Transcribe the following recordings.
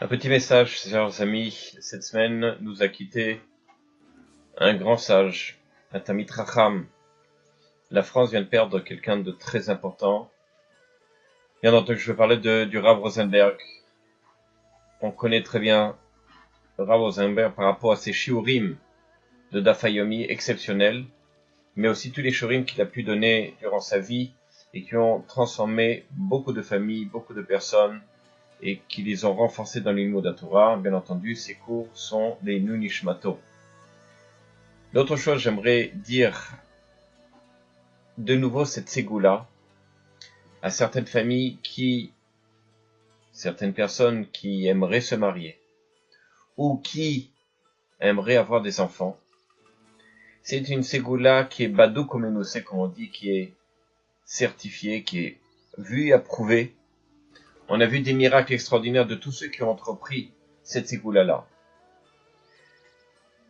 Un petit message, chers amis. Cette semaine nous a quitté un grand sage, un Tamid Racham. La France vient de perdre quelqu'un de très important. Bien entendu, je vais parler du Rav Rosenberg. On connaît très bien Rav Rosenberg par rapport à ses shiurim de Daf Yomi exceptionnels, mais aussi tous les shiurim qu'il a pu donner durant sa vie et qui ont transformé beaucoup de familles, beaucoup de personnes, et qui les ont renforcés dans l'ilmud de la Torah. Bien entendu, ces cours sont des Nunishmato. L'autre chose, j'aimerais dire de nouveau cette ségoula à certaines familles certaines personnes qui aimeraient se marier ou qui aimeraient avoir des enfants. C'est une ségoula qui est badou comme nous sait, comme on dit, qui est certifiée, qui est vue et approuvée. On a vu des miracles extraordinaires de tous ceux qui ont entrepris cette ségoula-là.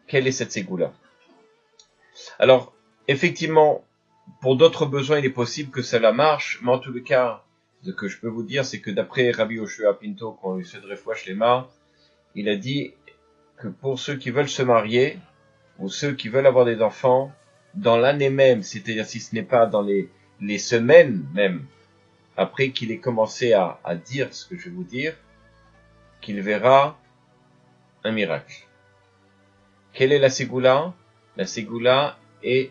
Quelle est cette ségoula? Alors, effectivement, pour d'autres besoins, il est possible que cela marche, mais en tout cas, ce que je peux vous dire, c'est que d'après Rabbi Yoshua Pinto, qu'on lui souhaite refouach lema, il a dit que pour ceux qui veulent se marier, ou ceux qui veulent avoir des enfants, dans l'année même, c'est-à-dire si ce n'est pas dans les semaines même, après qu'il ait commencé à dire ce que je vais vous dire, qu'il verra un miracle. Quelle est la ségoula? La ségoula est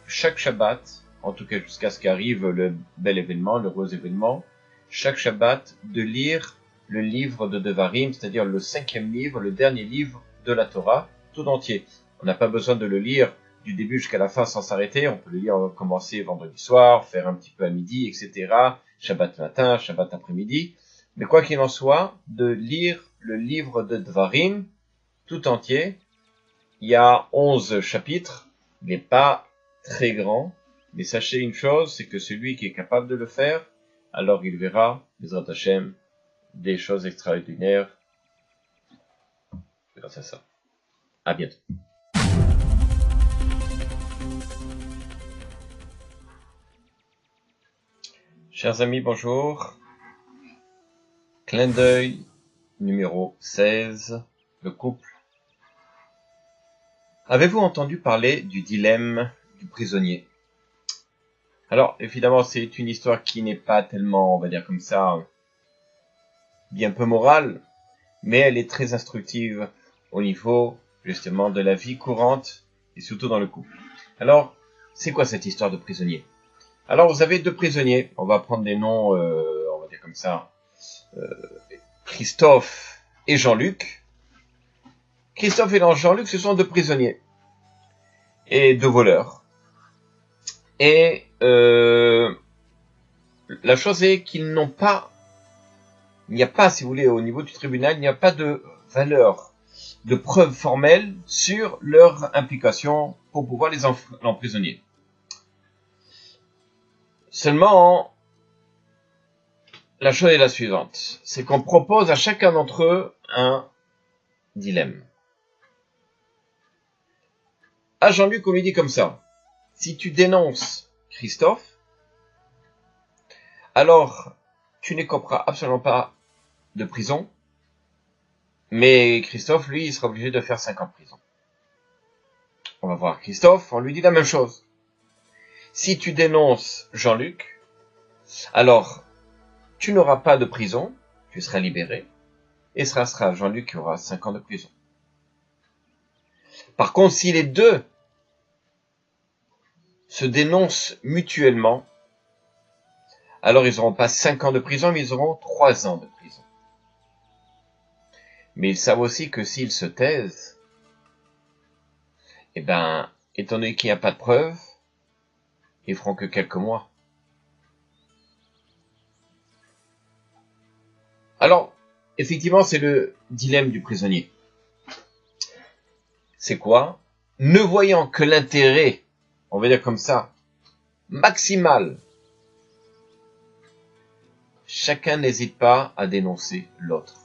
chaque Shabbat, en tout cas jusqu'à ce qu'arrive le bel événement, l'heureux événement, chaque Shabbat de lire le livre de Devarim, c'est-à-dire le 5e livre, le dernier livre de la Torah, tout entier. On n'a pas besoin de le lire du début jusqu'à la fin sans s'arrêter, on peut le lire, commencer vendredi soir, faire un petit peu à midi, etc., Shabbat matin, Shabbat après-midi, mais quoi qu'il en soit, de lire le livre de Devarim tout entier. Il y a 11 chapitres, il n'est pas très grand, mais sachez une chose, c'est que celui qui est capable de le faire, alors il verra, Bezrat Hashem, des choses extraordinaires grâce à ça. À bientôt. Chers amis, bonjour. Clin d'œil numéro 16, le couple. Avez-vous entendu parler du dilemme du prisonnier? Alors, évidemment, c'est une histoire qui n'est pas tellement, on va dire comme ça, bien peu morale, mais elle est très instructive au niveau, justement, de la vie courante, et surtout dans le couple. Alors, c'est quoi cette histoire de prisonnier? Alors, vous avez deux prisonniers, on va prendre des noms, on va dire comme ça, Christophe et Jean-Luc. Christophe et Jean-Luc, ce sont deux prisonniers, et deux voleurs. Et la chose est qu'ils n'ont pas, il n'y a pas, si vous voulez, au niveau du tribunal, il n'y a pas de valeur, de preuve formelle sur leur implication pour pouvoir les emprisonner. Seulement, la chose est la suivante, c'est qu'on propose à chacun d'entre eux un dilemme. À Jean-Luc, on lui dit comme ça, si tu dénonces Christophe, alors tu n'écoperas absolument pas de prison, mais Christophe, lui, il sera obligé de faire 5 ans de prison. On va voir Christophe, on lui dit la même chose. Si tu dénonces Jean-Luc, alors tu n'auras pas de prison, tu seras libéré, et ce sera Jean-Luc qui aura 5 ans de prison. Par contre, si les deux se dénoncent mutuellement, alors ils n'auront pas 5 ans de prison, mais ils auront 3 ans de prison. Mais ils savent aussi que s'ils se taisent, étant donné qu'il n'y a pas de preuves, ils feront que quelques mois. Alors, effectivement, c'est le dilemme du prisonnier. C'est quoi? Ne voyant que l'intérêt, on va dire comme ça, maximal, chacun n'hésite pas à dénoncer l'autre.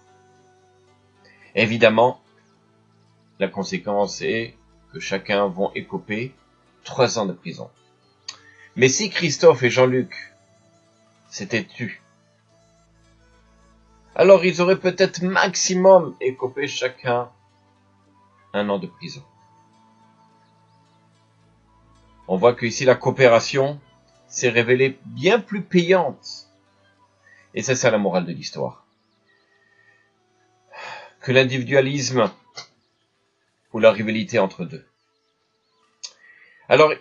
Évidemment, la conséquence est que chacun vont écoper 3 ans de prison. Mais si Christophe et Jean-Luc s'étaient tus, alors ils auraient peut-être maximum écopé chacun 1 an de prison. On voit que ici la coopération s'est révélée bien plus payante. Et c'est ça la morale de l'histoire. Que l'individualisme ou la rivalité entre deux. Alors,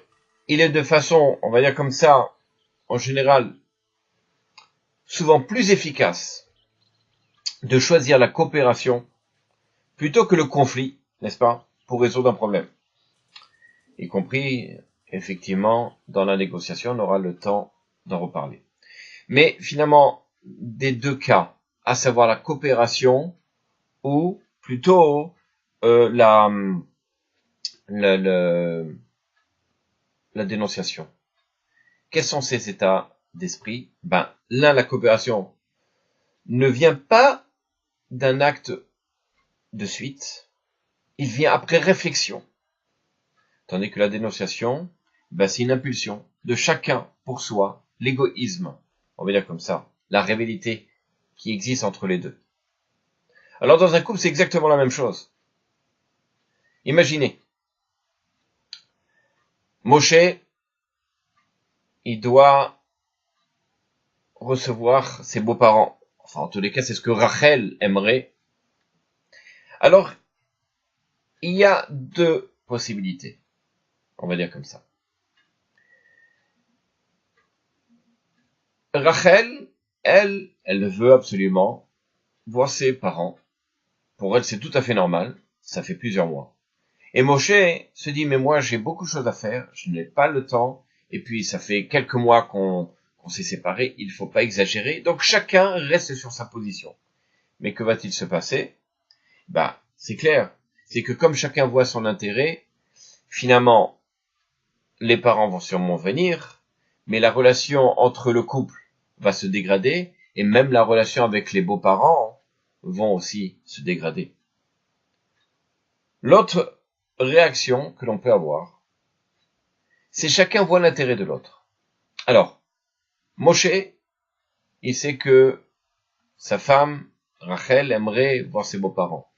il est de façon, on va dire comme ça, en général, souvent plus efficace de choisir la coopération plutôt que le conflit, n'est-ce pas, pour résoudre un problème. Y compris, effectivement, dans la négociation, on aura le temps d'en reparler. Mais finalement, des deux cas, à savoir la coopération ou plutôt la dénonciation. Quels sont ces états d'esprit? L'un, la coopération ne vient pas d'un acte de suite, il vient après réflexion. Tandis que la dénonciation, c'est une impulsion de chacun pour soi, l'égoïsme, on va dire comme ça, la rivalité qui existe entre les deux. Alors dans un couple, c'est exactement la même chose. Imaginez, Moshe, il doit recevoir ses beaux-parents. Enfin, en tous les cas, c'est ce que Rachel aimerait. Alors, il y a 2 possibilités. On va dire comme ça. Rachel, elle veut absolument voir ses parents. Pour elle, c'est tout à fait normal. Ça fait plusieurs mois. Et Moshe se dit, mais moi, j'ai beaucoup de choses à faire. Je n'ai pas le temps. Et puis, ça fait quelques mois qu'on s'est séparés. Il ne faut pas exagérer. Donc, chacun reste sur sa position. Mais que va-t-il se passer? C'est clair. C'est que comme chacun voit son intérêt, finalement, les parents vont sûrement venir, mais la relation entre le couple va se dégrader, et même la relation avec les beaux-parents vont aussi se dégrader. L'autre réaction que l'on peut avoir, c'est chacun voit l'intérêt de l'autre. Alors, Moshe, il sait que sa femme, Rachel, aimerait voir ses beaux-parents.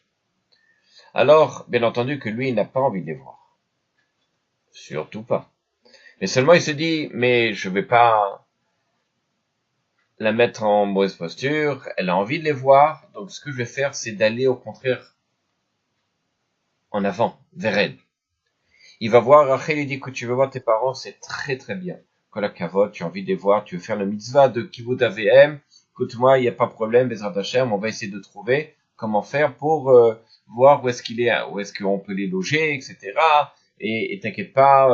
Alors, bien entendu que lui, il n'a pas envie de les voir. Surtout pas. Mais seulement il se dit, mais je vais pas la mettre en mauvaise posture, elle a envie de les voir, donc ce que je vais faire, c'est d'aller au contraire en avant, vers elle. Il va voir Rachel, il dit que tu veux voir tes parents, c'est très très bien. Quand la cavote, tu as envie de les voir, tu veux faire le mitzvah de Kivud AVM, écoute-moi, il n'y a pas de problème, Bezrat Hashem, on va essayer de trouver comment faire pour voir où est-ce qu'il est, où est-ce qu'on peut les loger, etc. Et t'inquiète pas,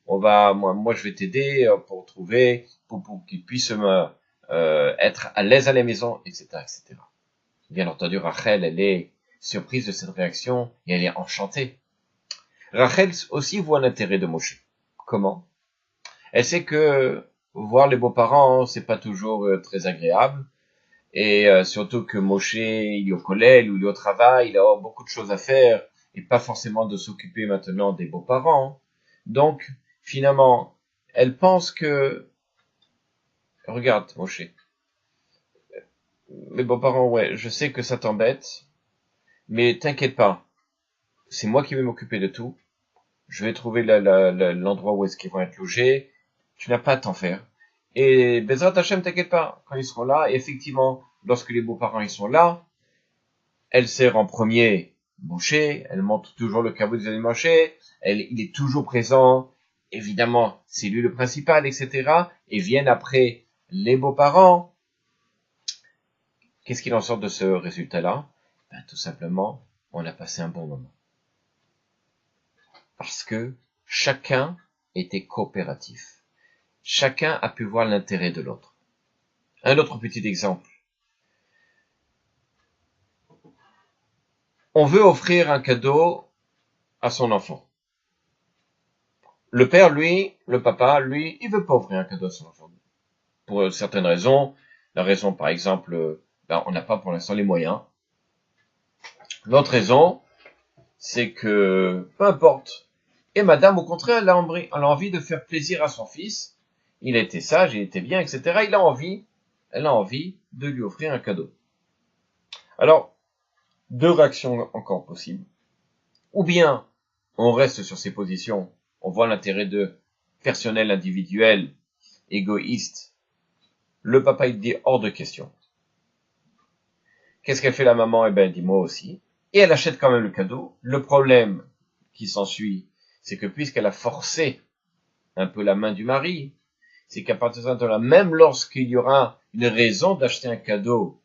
moi je vais t'aider pour trouver, pour qu'ils puissent être à l'aise à la maison, etc., etc. Bien entendu, Rachel, elle est surprise de cette réaction et elle est enchantée. Rachel aussi voit l'intérêt de Moshe. Comment? Elle sait que voir les beaux-parents, c'est pas toujours très agréable. Et surtout que Moshe, il est au collège ou il est au travail, il a beaucoup de choses à faire et pas forcément de s'occuper maintenant des beaux-parents. Donc, finalement, elle pense que, regarde, Moshe, mes beaux-parents, ouais, je sais que ça t'embête, mais t'inquiète pas, c'est moi qui vais m'occuper de tout. Je vais trouver l'endroit où est-ce qu'ils vont être logés. Tu n'as pas à t'en faire. Et Bezrat Hashem, t'inquiète pas, quand ils seront là, effectivement, lorsque les beaux-parents ils sont là, elle sert en premier Moshe, elle montre toujours le caveau de Moshe, il est toujours présent, évidemment, c'est lui le principal, etc. Et viennent après les beaux-parents. Qu'est-ce qu'il en sort de ce résultat-là? Tout simplement, on a passé un bon moment. Parce que chacun était coopératif. Chacun a pu voir l'intérêt de l'autre. Un autre petit exemple. On veut offrir un cadeau à son enfant. Le père, lui, le papa, lui, il veut pas offrir un cadeau à son enfant. Pour certaines raisons. La raison, par exemple, on n'a pas pour l'instant les moyens. L'autre raison, c'est que, peu importe. Et madame, au contraire, elle a envie de faire plaisir à son fils. Il a été sage, il était bien, etc. Elle a envie de lui offrir un cadeau. Alors, deux réactions encore possibles. Ou bien, on reste sur ses positions, on voit l'intérêt de personnel, individuel, égoïste. Le papa, il dit hors de question. Qu'est-ce qu'elle fait la maman? Eh ben, elle dit moi aussi. Et elle achète quand même le cadeau. Le problème qui s'ensuit, c'est que puisqu'elle a forcé un peu la main du mari, c'est qu'à partir de ce moment-là, même lorsqu'il y aura une raison d'acheter un cadeau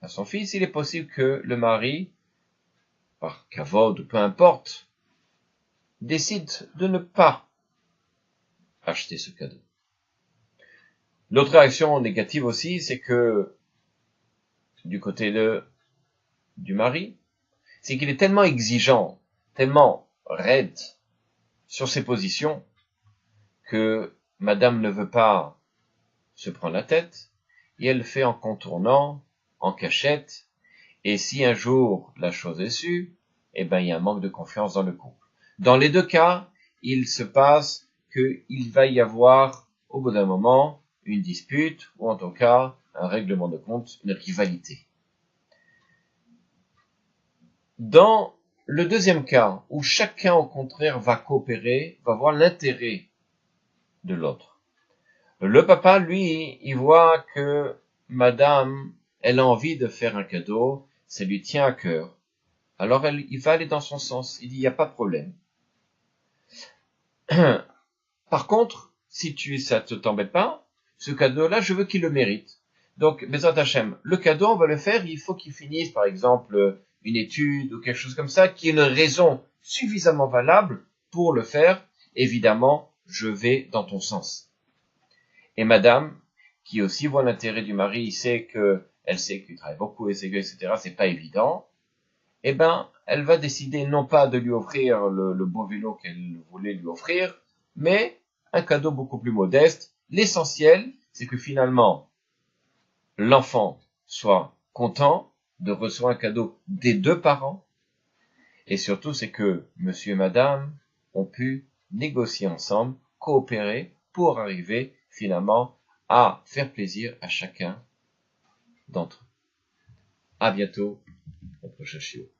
à son fils, il est possible que le mari, par cavode ou peu importe, décide de ne pas acheter ce cadeau. L'autre réaction négative aussi, c'est que du côté du mari, c'est qu'il est tellement exigeant, tellement raide sur ses positions, que madame ne veut pas se prendre la tête, et elle le fait en contournant, en cachette, et si un jour la chose est sue, eh ben, il y a un manque de confiance dans le couple. Dans les deux cas, il se passe qu'il va y avoir, au bout d'un moment, une dispute, ou en tout cas, un règlement de compte, une rivalité. Dans le deuxième cas, où chacun au contraire va coopérer, va voir l'intérêt de l'autre. Le papa, lui, il voit que madame, elle a envie de faire un cadeau, ça lui tient à cœur. Alors il va aller dans son sens, il dit, il n'y a pas de problème. Par contre, si ça ne t'embête pas, ce cadeau-là, je veux qu'il le mérite. Donc, Bezat Hachem, le cadeau, on va le faire, il faut qu'il finisse, par exemple, une étude ou quelque chose comme ça, qui est une raison suffisamment valable pour le faire. Évidemment, je vais dans ton sens. Et madame, qui aussi voit l'intérêt du mari, elle sait qu'il travaille beaucoup, etc., c'est pas évident, eh ben, elle va décider non pas de lui offrir le beau vélo qu'elle voulait lui offrir, mais un cadeau beaucoup plus modeste. L'essentiel, c'est que finalement, l'enfant soit content de recevoir un cadeau des deux parents, et surtout, c'est que monsieur et madame ont pu négocier ensemble, coopérer pour arriver finalement à faire plaisir à chacun d'entre eux. À bientôt au prochain chiot.